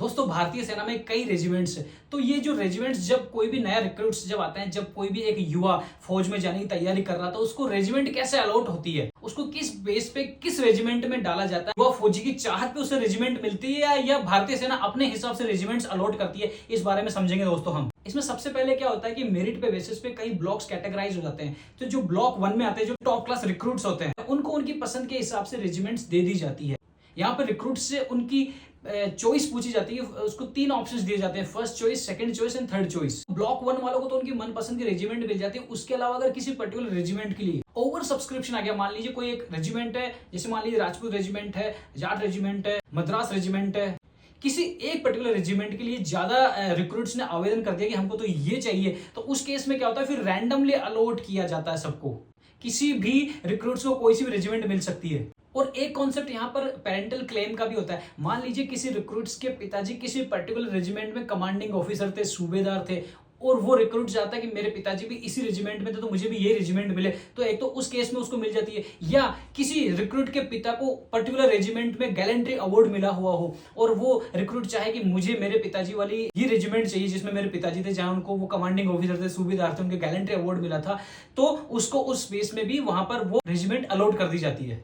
दोस्तों भारतीय सेना में कई रेजिमेंट्स है। तो ये जो रेजिमेंट्स, जब कोई भी नया रिक्रूट्स जब आता है, जब कोई भी एक युवा फौज में जाने की तैयारी कर रहा था, उसको रेजिमेंट कैसे अलॉट होती है, उसको किस बेस पे किस रेजिमेंट में डाला जाता है, युवा फौजी की चाहत पे उसे रेजिमेंट मिलती है या भारतीय सेना अपने हिसाब से रेजिमेंट्स अलॉट करती है, इस बारे में समझेंगे दोस्तों हम। इसमें सबसे पहले क्या होता है कि मेरिट पे बेसिस पे कई ब्लॉक्स कैटेगराइज हो जाते हैं। तो जो ब्लॉक 1 में आते हैं, जो टॉप क्लास रिक्रूट्स होते हैं, उनको उनकी पसंद के हिसाब से रेजिमेंट्स दे दी जाती है। यहाँ पर रिक्रूट से उनकी चॉइस पूछी जाती है, उसको 3 ऑप्शंस दिए जाते हैं, first choice, second choice and third choice. Block 1 वालों को तो उनकी मनपसंद की रेजिमेंट मिल जाती है। उसके अलावा अगर किसी पर्टिकुलर रेजिमेंट के लिए ओवर सब्सक्रिप्शन आ गया, मान लीजिए कोई एक रेजिमेंट है, जैसे मान लीजिए राजपूत रेजिमेंट है, जाट रेजिमेंट है, मद्रास रेजिमेंट है, किसी एक पर्टिकुलर रेजिमेंट के लिए ज्यादा रिक्रूट्स ने आवेदन कर दिया कि हमको तो ये चाहिए, तो उस केस में क्या होता है, फिर रैंडमली अलॉट किया जाता है सबको। किसी भी रिक्रूट्स को कोई सी भी रेजिमेंट मिल सकती है। और एक कॉन्सेप्ट यहाँ पर पेरेंटल क्लेम का भी होता है। मान लीजिए किसी रिक्रूट्स के पिताजी किसी पर्टिकुलर रेजिमेंट में कमांडिंग ऑफिसर थे, सूबेदार थे, और वो रिक्रूट चाहता है कि मेरे पिताजी भी इसी रेजिमेंट में थे, तो मुझे भी ये रेजिमेंट मिले, तो एक तो उस केस में उसको मिल जाती है। या किसी रिक्रूट के पिता को पर्टिकुलर रेजिमेंट में गैलेंट्री अवार्ड मिला हुआ हो, और वो रिक्रूट चाहे कि मुझे मेरे पिताजी वाली ये रेजिमेंट चाहिए जिसमें मेरे पिताजी थे, जहां उनको वो कमांडिंग ऑफिसर थे, सूबेदार थे, उनके गैलेंट्री अवार्ड मिला था, तो उसको उस स्पेस में भी वहां पर वो रेजिमेंट अलॉट कर दी जाती है।